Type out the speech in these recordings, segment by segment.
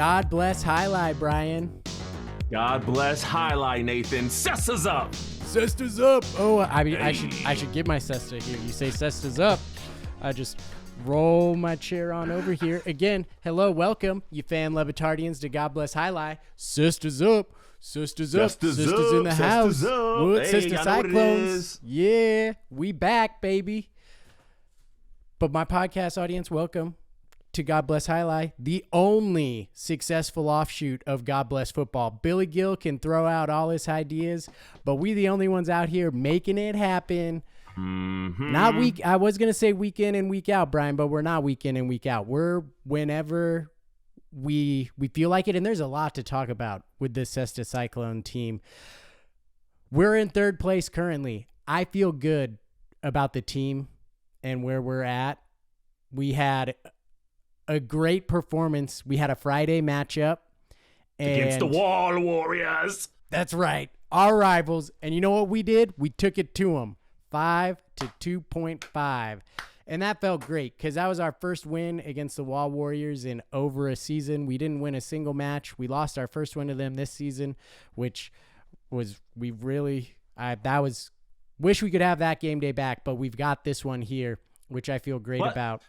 God bless ALAI, Brian. God bless ALAI, Nathan. Cesta's up. Cesta's up. Oh, I mean, I should give my Cesta here. You say Cesta's up. I just roll my chair on over here. Again, hello, welcome, you fan Le Batardians, to God bless ALAI. Cesta's up. Cesta's up. Cesta's in the house. What? Hey, Cesta Cyclones. Yeah, we back, baby. But my podcast audience, welcome to God Bless ALAI, the only successful offshoot of God Bless Football. Billy Gill can throw out all his ideas, but we the only ones out here making it happen. Mm-hmm. Not week. I was gonna say week in and week out, Brian, but we're not week in and week out. We're whenever we feel like it, and there's a lot to talk about with this Cesta Cyclone team. We're in third place currently. I feel good about the team and where we're at. We had a great performance. We had a Friday matchup against the Wall Warriors. That's right, our rivals. And you know what we did? We took it to them, 5-2.5, and that felt great because that was our first win against the Wall Warriors in over a season. We didn't win a single match. We lost our first one to them this season, which was wish we could have that game day back, but we've got this one here, which I feel great about.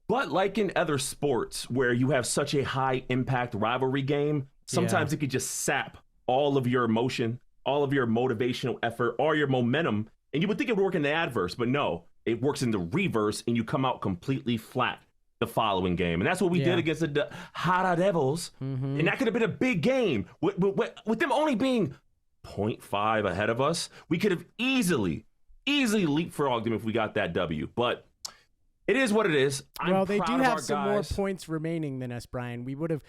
But like in other sports where you have such a high impact rivalry game, sometimes it could just sap all of your emotion, all of your motivational effort, all your momentum. And you would think it would work in the adverse, but no, it works in the reverse and you come out completely flat the following game. And that's what we did against the Hara Devils. Mm-hmm. And that could have been a big game. With them only being 0.5 ahead of us, we could have easily leapfrogged them if we got that W. But it is what it is. Well, they do have some more points remaining than us, Brian. We would have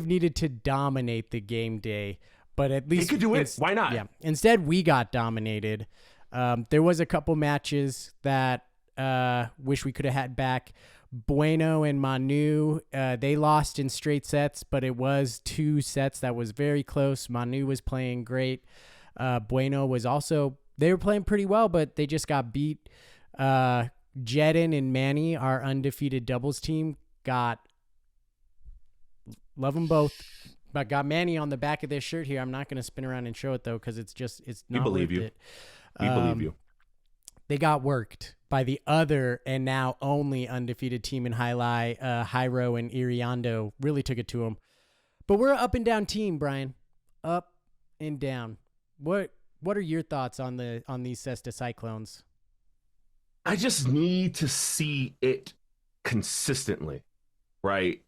needed to dominate the game day, but at least they could do it. Why not? Yeah. Instead, we got dominated. There was a couple matches that wish we could have had back. Bueno and Manu, they lost in straight sets, but it was 2 sets that was very close. Manu was playing great. Bueno was also, they were playing pretty well, but they just got beat. Jedin and Manny, our undefeated doubles team, love them both, but got Manny on the back of their shirt here. I'm not going to spin around and show it though, because it's not. We believe you. We believe you. They got worked by the other and now only undefeated team in ALAI. Jairo and Iriando really took it to them. But we're an up and down team, Brian. Up and down. What are your thoughts on these Cesta Cyclones? I just need to see it consistently, right?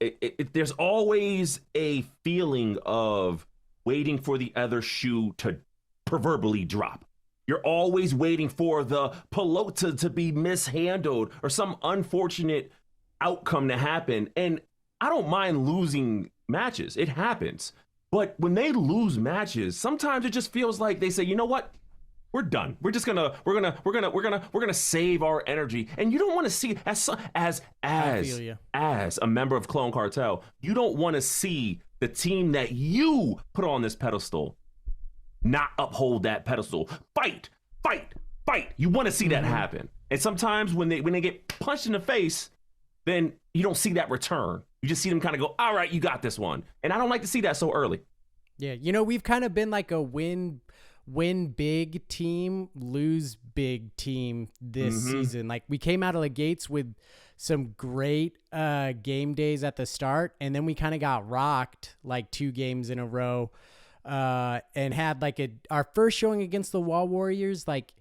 There's always a feeling of waiting for the other shoe to proverbially drop. You're always waiting for the pelota to be mishandled or some unfortunate outcome to happen. And I don't mind losing matches. It happens. But when they lose matches, sometimes it just feels like they say, you know what? We're done. We're gonna save our energy. And you don't want to see as a member of Clone Cartel, you don't want to see the team that you put on this pedestal not uphold that pedestal. Fight. You want to see that happen. And sometimes when they get punched in the face, then you don't see that return. You just see them kind of go, all right, you got this one. And I don't like to see that so early. Yeah, we've kind of been like a win big team, lose big team this season. Like we came out of the gates with some great game days at the start, and then we kind of got rocked like 2 games in a row, and had like our first showing against the Wall Warriors. Like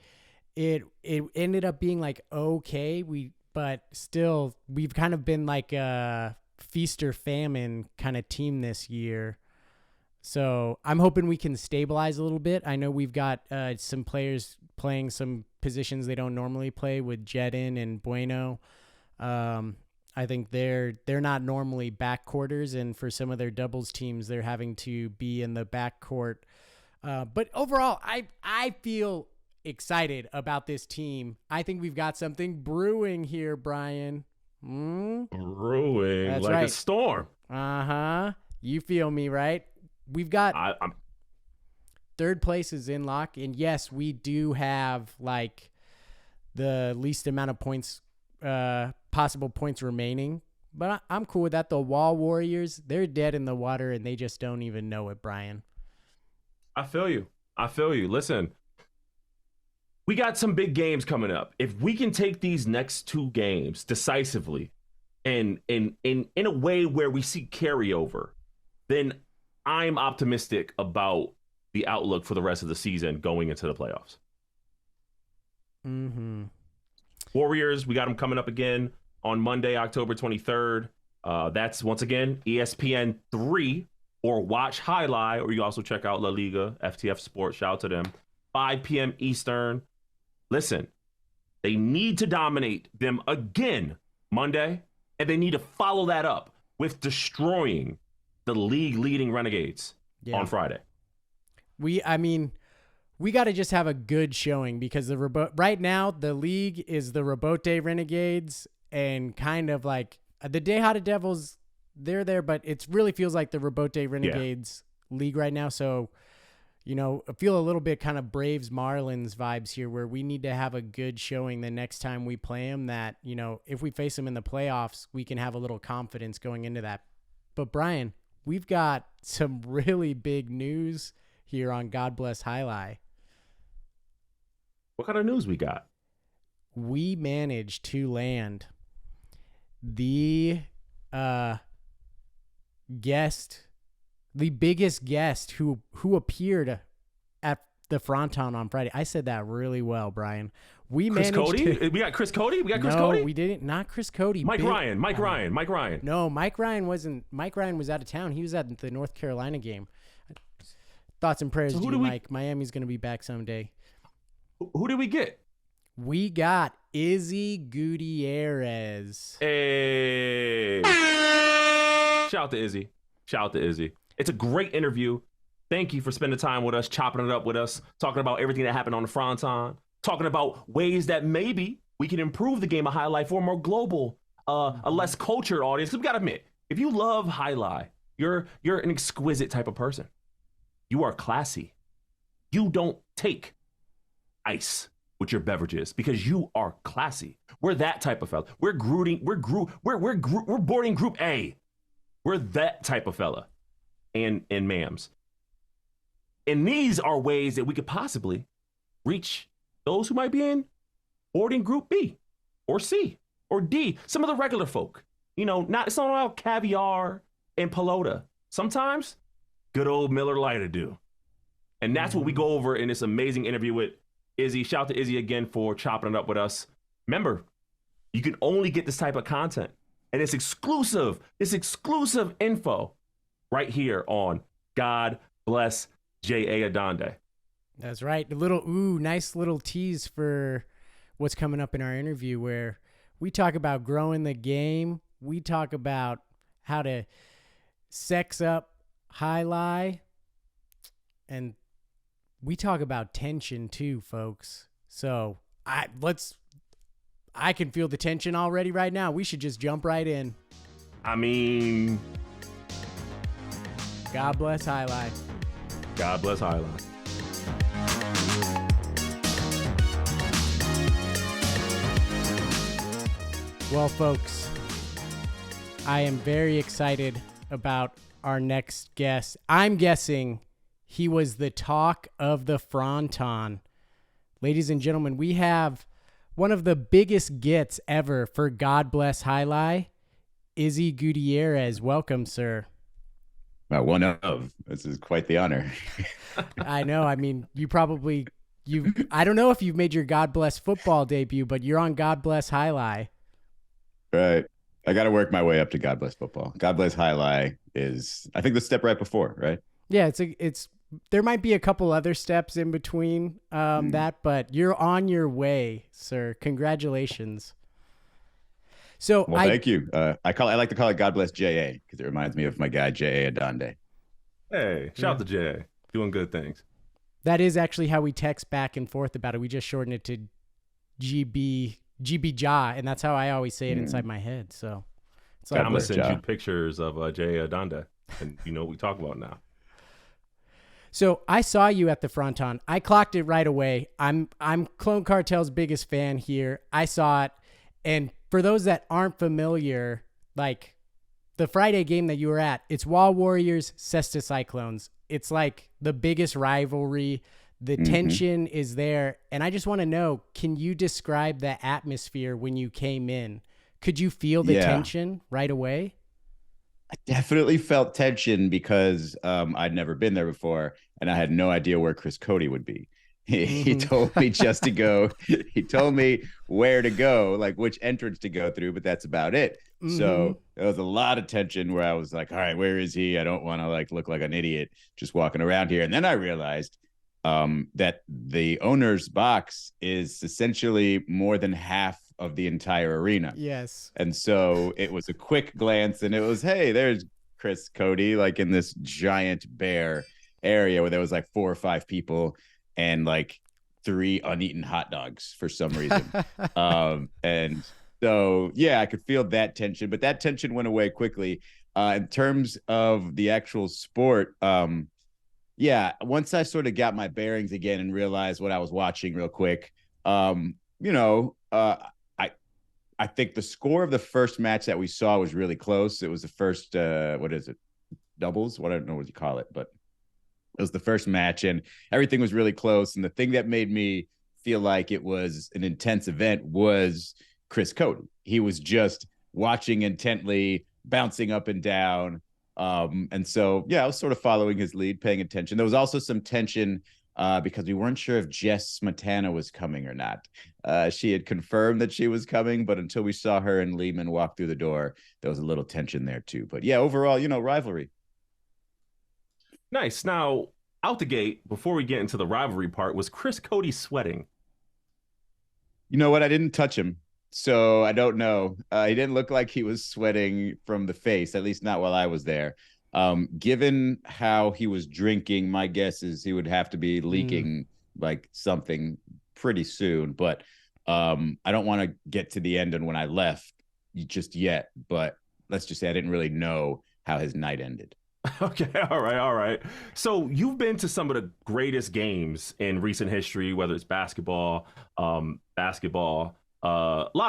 it ended up being like okay, but still we've kind of been like a feast or famine kind of team this year. So I'm hoping we can stabilize a little bit. I know we've got some players playing some positions they don't normally play with Jedin and Bueno. I think they're not normally backcourters, and for some of their doubles teams, they're having to be in the backcourt. But overall, I feel excited about this team. I think we've got something brewing here, Brian. Brewing. That's like right. A storm. Uh-huh. You feel me, right? We've got I'm third place is in lock, and yes, we do have like the least amount of points, possible points remaining, But I'm cool with that. The Wall Warriors, they're dead in the water, and they just don't even know it, Brian. I feel you. Listen, we got some big games coming up. If we can take these next 2 games decisively and in a way where we see carryover, then I'm optimistic about the outlook for the rest of the season going into the playoffs. Mm-hmm. Warriors, we got them coming up again on Monday, October 23rd. That's, once again, ESPN 3 or watch ALAI, or you also check out La Liga, FTF Sports. Shout out to them. 5 p.m. Eastern. Listen, they need to dominate them again Monday, and they need to follow that up with destroying the league-leading Renegades on Friday. We got to just have a good showing because right now the league is the Rebote Renegades and kind of like the Dejada Devils. They're there, but it really feels like the Rebote Renegades league right now. So, I feel a little bit kind of Braves Marlins vibes here where we need to have a good showing the next time we play them that, if we face them in the playoffs, we can have a little confidence going into that. But Brian, we've got some really big news here on God Bless ALAI. What kind of news we got? We managed to land the biggest guest who appeared at the fronton on Friday. I said that really well, Brian. We got Chris Cody. No, we didn't. Not Chris Cody. Mike Ryan. No, Mike Ryan wasn't. Mike Ryan was out of town. He was at the North Carolina game. Thoughts and prayers to you, Mike. Miami's going to be back someday. Who did we get? We got Izzy Gutierrez. Hey. Shout out to Izzy. It's a great interview. Thank you for spending time with us, chopping it up with us, talking about everything that happened on the fronton, talking about ways that maybe we can improve the game of ALAI for a more global, a less cultured audience. Because we got to admit, if you love ALAI, you're an exquisite type of person. You are classy. You don't take ice with your beverages because you are classy. We're that type of fella. We're boarding group A. We're that type of fella and ma'ams. And these are ways that we could possibly reach those who might be in boarding group B or C or D. Some of the regular folk, it's not all caviar and pelota. Sometimes good old Miller Lite will do. And that's what we go over in this amazing interview with Izzy. Shout out to Izzy again for chopping it up with us. Remember, you can only get this type of content and it's exclusive info right here on God Bless J.A. Adonde. That's right. Nice little tease for what's coming up in our interview where we talk about growing the game. We talk about how to sex up ALAI, and we talk about tension too, folks. So I can feel the tension already right now. We should just jump right in. God bless ALAI. God bless ALAI. Well, folks, I am very excited about our next guest. I'm guessing he was the talk of the fronton. Ladies and gentlemen, we have one of the biggest gets ever for God Bless ALAI, Izzy Gutierrez. Welcome, sir. One of. This is quite the honor. I know. I mean, I don't know if you've made your God Bless football debut, but you're on God Bless ALAI. Right. I got to work my way up to God Bless football. God Bless ALAI is, I think, the step right before, right? Yeah, there might be a couple other steps in between that, but you're on your way, sir. Congratulations. So thank you. I like to call it God Bless J.A. because it reminds me of my guy J.A. Adonde. Hey, shout out to J.A. Doing good things. That is actually how we text back and forth about it. We just shortened it to GB Ja, and that's how I always say it inside my head. So it's I'm gonna send you pictures of J.A. Adonde, and you know what we talk about now. So I saw you at the fronton. I clocked it right away. I'm Clone Cartel's biggest fan here. I saw it, and for those that aren't familiar, like the Friday game that you were at, it's Wall Warriors, Cesta Cyclones. It's like the biggest rivalry. The tension is there. And I just want to know, can you describe the atmosphere when you came in? Could you feel the tension right away? I definitely felt tension because I'd never been there before and I had no idea where Chris Cody would be. He told me just to go. He told me where to go, like which entrance to go through, but that's about it. So there was a lot of tension where I was like, all right, where is he? I don't want to like look like an idiot just walking around here. And then I realized that the owner's box is essentially more than half of the entire arena. Yes. And so it was a quick glance and it was, hey, there's Chris Cody, like in this giant bare area where there was like 4 or 5 people and like 3 uneaten hot dogs for some reason. And so, yeah, I could feel that tension, but that tension went away quickly. In terms of the actual sport, yeah, once I sort of got my bearings again and realized what I was watching real quick, I think the score of the first match that we saw was really close. It was the first, what is it? Doubles? What I don't know what you call it, but it was the first match and everything was really close. And the thing that made me feel like it was an intense event was Chris Cody. He was just watching intently, bouncing up and down. And so, yeah, I was sort of following his lead, paying attention. There was also some tension because we weren't sure if Jess Smetana was coming or not. She had confirmed that she was coming, but until we saw her and Lehman walk through the door, there was a little tension there too. But yeah, overall, rivalry. Nice. Now, out the gate, before we get into the rivalry part, was Chris Cody sweating? You know what? I didn't touch him, so I don't know. He didn't look like he was sweating from the face, at least not while I was there. Given how he was drinking, my guess is he would have to be leaking like something pretty soon. But I don't want to get to the end and when I left just yet. But let's just say I didn't really know how his night ended. Okay, all right. So you've been to some of the greatest games in recent history, whether it's basketball, a lot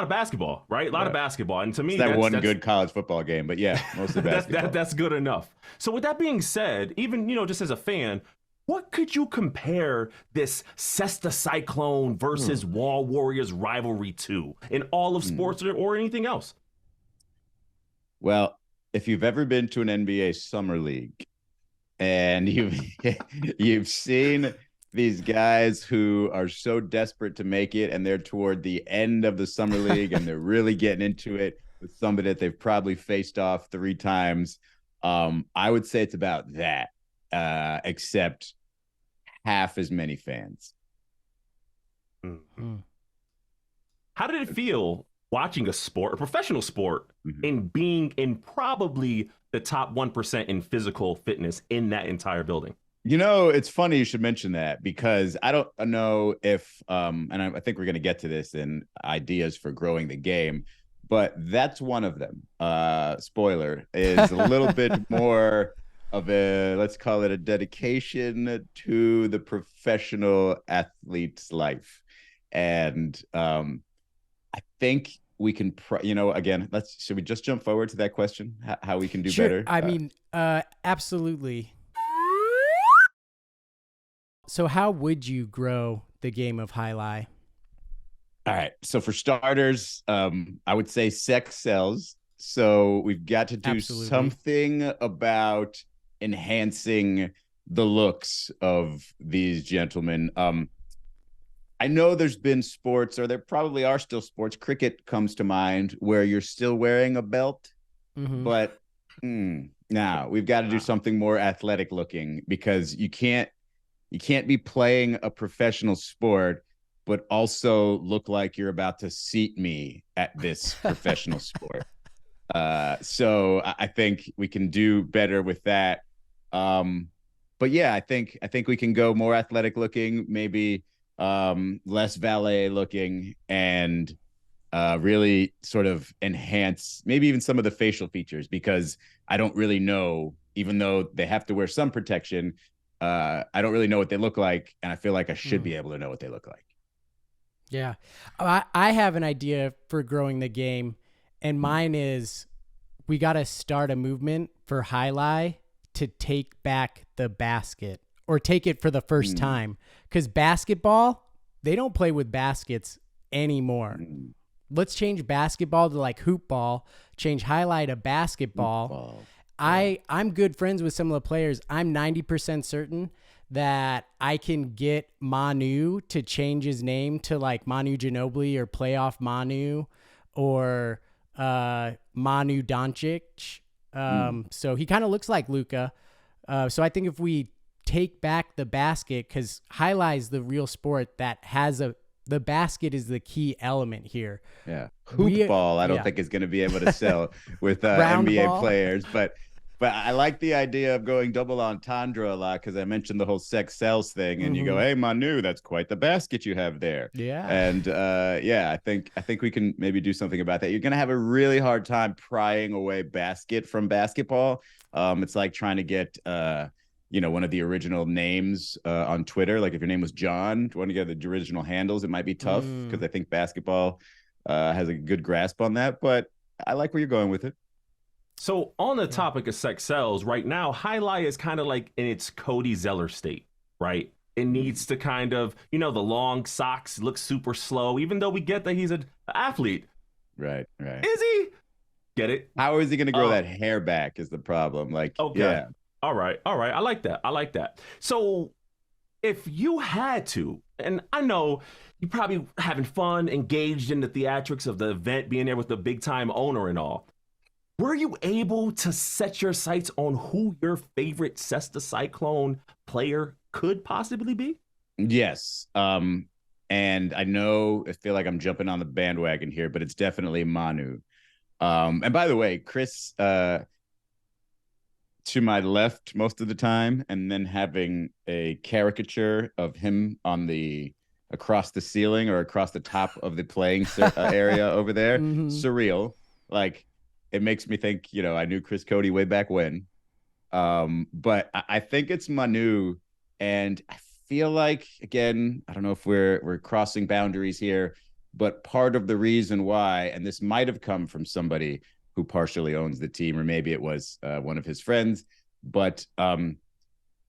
of basketball, right? A lot of basketball. And to me, that's one good college football game, but yeah, mostly basketball. That's good enough. So with that being said, even, just as a fan, what could you compare this Cesta Cyclone versus Wall Warriors rivalry to in all of sports or anything else? Well, if you've ever been to an NBA summer league and you've seen these guys who are so desperate to make it and they're toward the end of the summer league and they're really getting into it with somebody that they've probably faced off 3 times, I would say it's about that, except half as many fans. How did it feel watching a professional sport, and being in probably the top 1% in physical fitness in that entire building? It's funny you should mention that because I don't know if, and I think we're going to get to this in ideas for growing the game, but that's one of them. Spoiler is a little bit more of a, let's call it a dedication to the professional athlete's life. And I think we can, again, should we just jump forward to that question? How we can do better? I mean, absolutely. So how would you grow the game of ALAI? All right. So for starters, I would say sex sells. So we've got to do something about enhancing the looks of these gentlemen. I know there's been sports, or there probably are still sports. Cricket comes to mind where you're still wearing a belt, but now we've got to do something more athletic looking because you can't be playing a professional sport, but also look like you're about to seat me at this professional sport. So I think we can do better with that. But yeah, I think we can go more athletic looking, maybe less valet looking, and really sort of enhance maybe even some of the facial features, because I don't really know, even though they have to wear some protection, I don't really know what they look like, and I feel like I should be able to know what they look like. Yeah. I have an idea for growing the game, and mine is we got to start a movement for ALAI to take back the basket or take it for the first time. Because basketball, they don't play with baskets anymore. Let's change basketball to like hoop ball, change ALAI to basketball. I'm good friends with some of the players. I'm 90% certain that I can get Manu to change his name to like Manu Ginobili or playoff Manu or Manu Doncic. So he kind of looks like Luka. So I think if we take back the basket, because ALAI is the real sport that has the basket is the key element here. Yeah. Hoop ball, I don't think is going to be able to sell with NBA players, but I like the idea of going double entendre a lot because I mentioned the whole sex sells thing, and you go, "Hey, Manu, that's quite the basket you have there." Yeah, and I think we can maybe do something about that. You're gonna have a really hard time prying away basket from basketball. It's like trying to get one of the original names on Twitter. Like if your name was John, do you want to get the original handles? It might be tough because I think basketball has a good grasp on that. But I like where you're going with it. So on the topic of sex sells, right now, ALAI is kind of like in its Cody Zeller state, right? It needs to kind of, the long socks look super slow, even though we get that he's an athlete. Right. Is he? Get it? How is he going to grow that hair back is the problem. Like, okay. Yeah. All right. I like that. So if you had to, and I know you're probably having fun, engaged in the theatrics of the event, being there with the big time owner and all, were you able to set your sights on who your favorite Cesta Cyclone player could possibly be? Yes. And I feel like I'm jumping on the bandwagon here, but it's definitely Manu. And by the way, Chris, to my left most of the time, and then having a caricature of him across the ceiling or across the top of the playing area over there. Surreal. Like, it makes me think, I knew Chris Cody way back when. But I think it's Manu. And I feel like, again, I don't know if we're crossing boundaries here, but part of the reason why, and this might have come from somebody who partially owns the team, or maybe it was one of his friends, but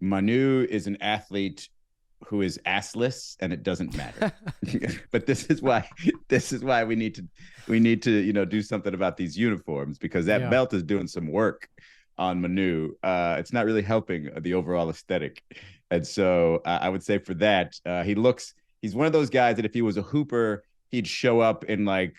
Manu is an athlete who is assless, and it doesn't matter. But this is why we need to do something about these uniforms, because that belt is doing some work on Manu. It's not really helping the overall aesthetic. And so I would say for that, he's one of those guys that if he was a hooper, he'd show up in like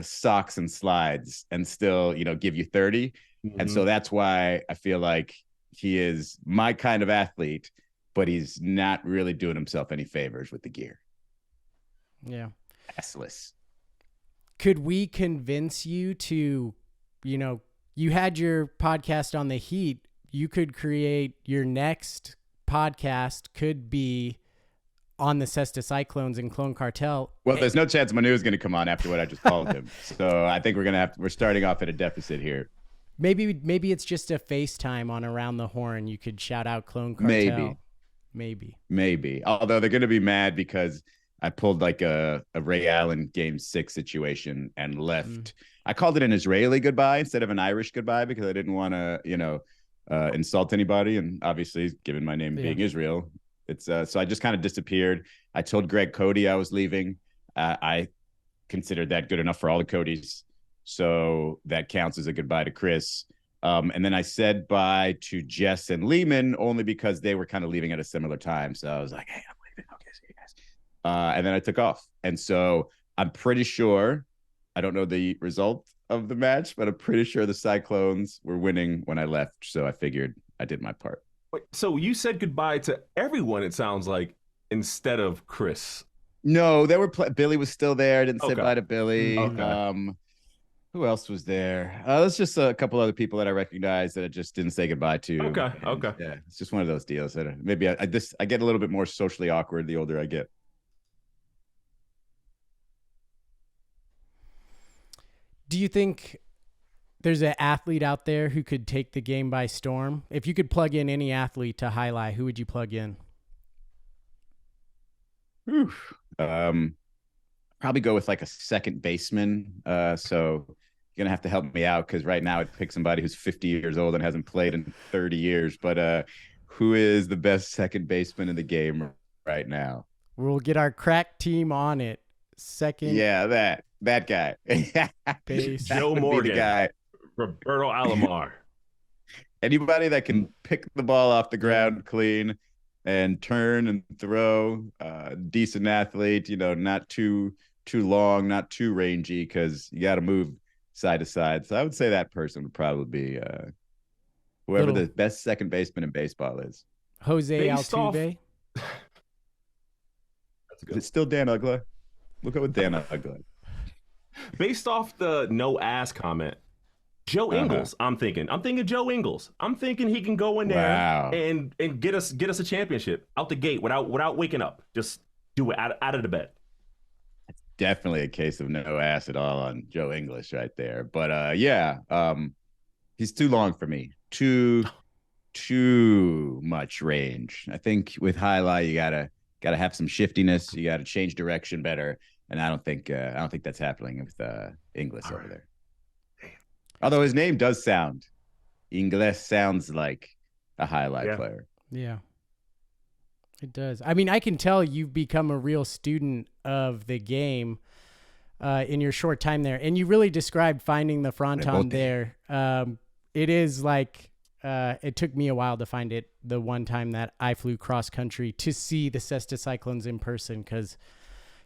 socks and slides and still, give you 30. And so that's why I feel like he is my kind of athlete, but he's not really doing himself any favors with the gear. Yeah. Assless. Could we convince you to, you had your podcast on the Heat. You could create your next podcast could be on the Cesta Cyclones and Clone Cartel. Well, there's no chance Manu is going to come on after what I just called him. So I think we're starting off at a deficit here. Maybe it's just a FaceTime on Around the Horn. You could shout out Clone Cartel. Maybe. Although they're going to be mad because I pulled like a Ray Allen Game 6 situation and left. I called it an Israeli goodbye instead of an Irish goodbye because I didn't want to, insult anybody. And obviously, given my name being Israel, it's so I just kind of disappeared. I told Greg Cody I was leaving. I considered that good enough for all the Codys. So that counts as a goodbye to Chris. And then I said bye to Jess and Lehman only because they were kind of leaving at a similar time. So I was like, hey, I'm leaving. Okay, see you guys. And then I took off. And so I'm pretty sure, I don't know the result of the match, but I'm pretty sure the Cyclones were winning when I left. So I figured I did my part. Wait, so you said goodbye to everyone, it sounds like, instead of Chris. No, they were Billy was still there. I didn't say bye to Billy. Okay. Who else was there? There's just a couple other people that I recognize that I just didn't say goodbye to. Okay. Yeah, it's just one of those deals that maybe I get a little bit more socially awkward the older I get. Do you think there's an athlete out there who could take the game by storm? If you could plug in any athlete to ALAI, who would you plug in? Probably go with like a second baseman. So gonna have to help me out because right now I'd pick somebody who's 50 years old and hasn't played in 30 years. But who is the best second baseman in the game right now? We'll get our crack team on it. Second. Yeah, that guy. Base. Joe Morgan. Guy. Roberto Alomar. Anybody that can pick the ball off the ground clean and turn and throw, decent athlete, not too long, not too rangy, because you got to move side to side. So I would say that person would probably be whoever the best second baseman in baseball is. Jose Altuve. Is it still Dan Uggla? Look at what Dan Uggla. Based off the no ass comment, Joe Ingles. I'm thinking Joe Ingles. I'm thinking he can go in there and get us a championship out the gate without waking up. Just do it out of the bed. It's definitely a case of no ass at all on Joe Ingles right there. But he's too long for me. Too much range. I think with ALAI you gotta have some shiftiness. You gotta change direction better. And I don't think that's happening with Ingles over there. Although his name does sound like a ALAI player. Yeah, it does. I mean, I can tell you've become a real student of the game in your short time there. And you really described finding the fronton there. It is like, it took me a while to find it the one time that I flew cross country to see the Cesta Cyclones in person, because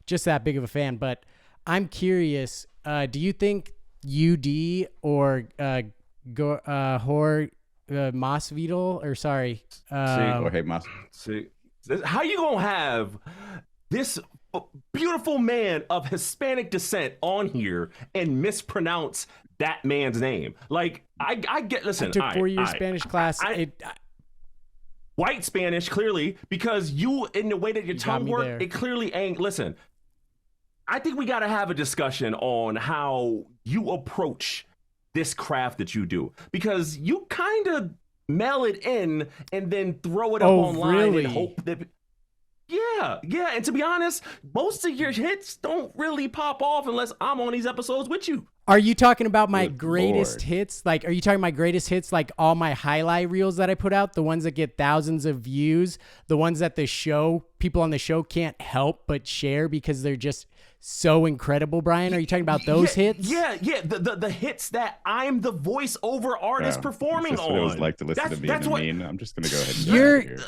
just that big of a fan. But I'm curious, do you think UD or Masvidal, or sorry, how you gonna have this beautiful man of Hispanic descent on here and mispronounce that man's name? Like, I get. Listen, I took 4 years Spanish class. White Spanish, clearly, because you, in the way that your tongue works, it clearly ain't. Listen, I think we got to have a discussion on how you approach this craft that you do, because you kind of mail it in and then throw it up online and hope that. Yeah. And to be honest, most of your hits don't really pop off unless I'm on these episodes with you. Are you talking about my greatest hits? Like, are you talking my greatest hits, like all my highlight reels that I put out, the ones that get thousands of views, the ones that people on the show can't help but share because they're just so incredible, Brian? Are you talking about those hits? Yeah. The hits that I'm the voiceover artist performing on. What it was like to listen to me and mean. I'm just gonna go ahead and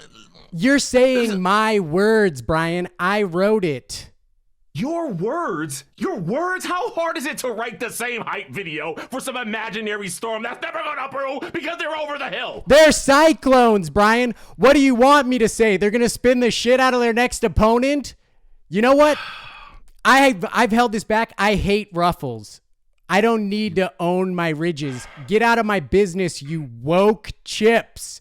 You're saying my words, Brian. I wrote it. Your words? How hard is it to write the same hype video for some imaginary storm that's never gonna brew because they're over the hill? They're cyclones, Brian. What do you want me to say? They're gonna spin the shit out of their next opponent? You know what? I've held this back. I hate ruffles. I don't need to own my ridges. Get out of my business, you woke chips.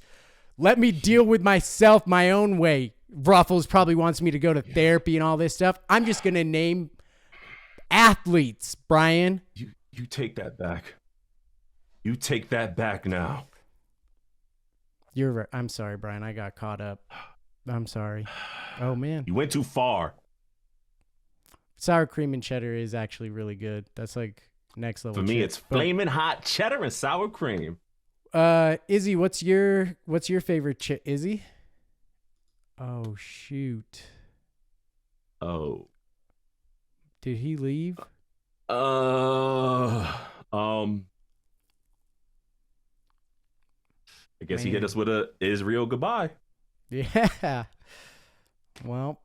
Let me deal with myself my own way. Ruffles probably wants me to go to therapy and all this stuff. I'm just going to name athletes, Brian. You take that back. You take that back now. I'm sorry, Brian. I got caught up. I'm sorry. Oh, man. You went too far. Sour cream and cheddar is actually really good. That's like next level. For me, it's flaming hot cheddar and sour cream. Izzy, what's your favorite Izzy? Oh, shoot. Oh. Did he leave? I guess he hit us with a Israel goodbye. Yeah. Well,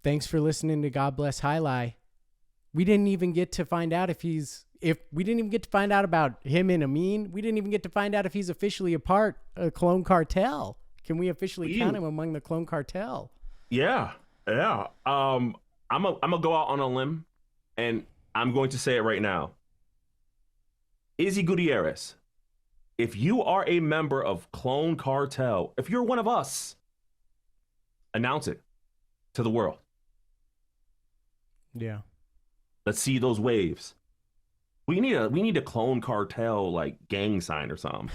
thanks for listening to God Bless ALAI. We didn't even get to find out we didn't even get to find out about him and Amin. We didn't even get to find out if he's officially a part of Clone Cartel. Can we officially count him among the Clone Cartel? Yeah. I'm gonna go out on a limb, and I'm going to say it right now. Izzy Gutierrez, if you are a member of Clone Cartel, if you're one of us, announce it to the world. Yeah. Let's see those waves. We need a Clone Cartel like gang sign or something.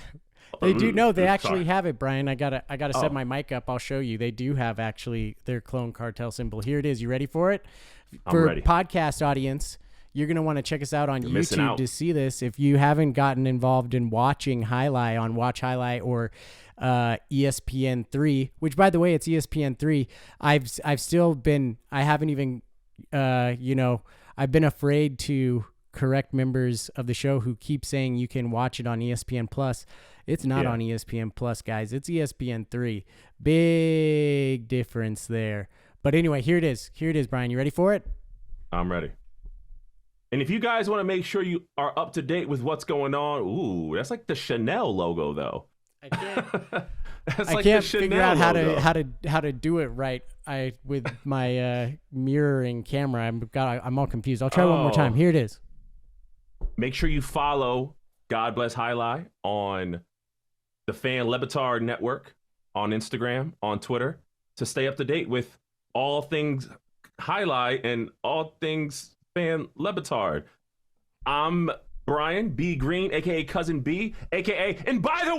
They do. No, they actually have it, Brian. I gotta set my mic up. I'll show you. They do have actually their Clone Cartel symbol. Here it is. You ready for it? I'm ready. Podcast audience, you're going to want to check us out on missing YouTube out. to see this. If you haven't gotten involved in watching Highlight on Watch Highlight or ESPN3, which by the way, it's ESPN3. I've still been, I haven't even, I've been afraid to correct members of the show who keep saying you can watch it on ESPN Plus. It's not on ESPN Plus, guys. It's ESPN3. Big difference there. But anyway, here it is. Here it is, Brian. You ready for it? I'm ready. And if you guys want to make sure you are up to date with what's going on, ooh, that's like the Chanel logo, though. I can't. That's I like can't the Chanel figure out logo. how to do it right. With my mirroring camera, I'm all confused. I'll try one more time. Here it is. Make sure you follow God Bless Highlight on the Fan Le Batard Network, on Instagram, on Twitter, to stay up to date with all things Highlight and all things Fan Le Batard. I'm Brian B. Green, aka Cousin B, aka, and by the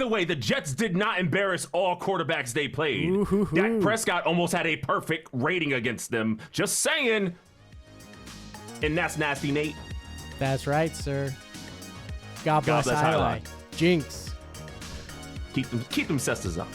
way, the Jets did not embarrass all quarterbacks they played. Ooh-hoo-hoo. Dak Prescott almost had a perfect rating against them. Just saying. And that's Nasty Nate. That's right, sir. God bless Highlight. Jinx. Keep them cestas up.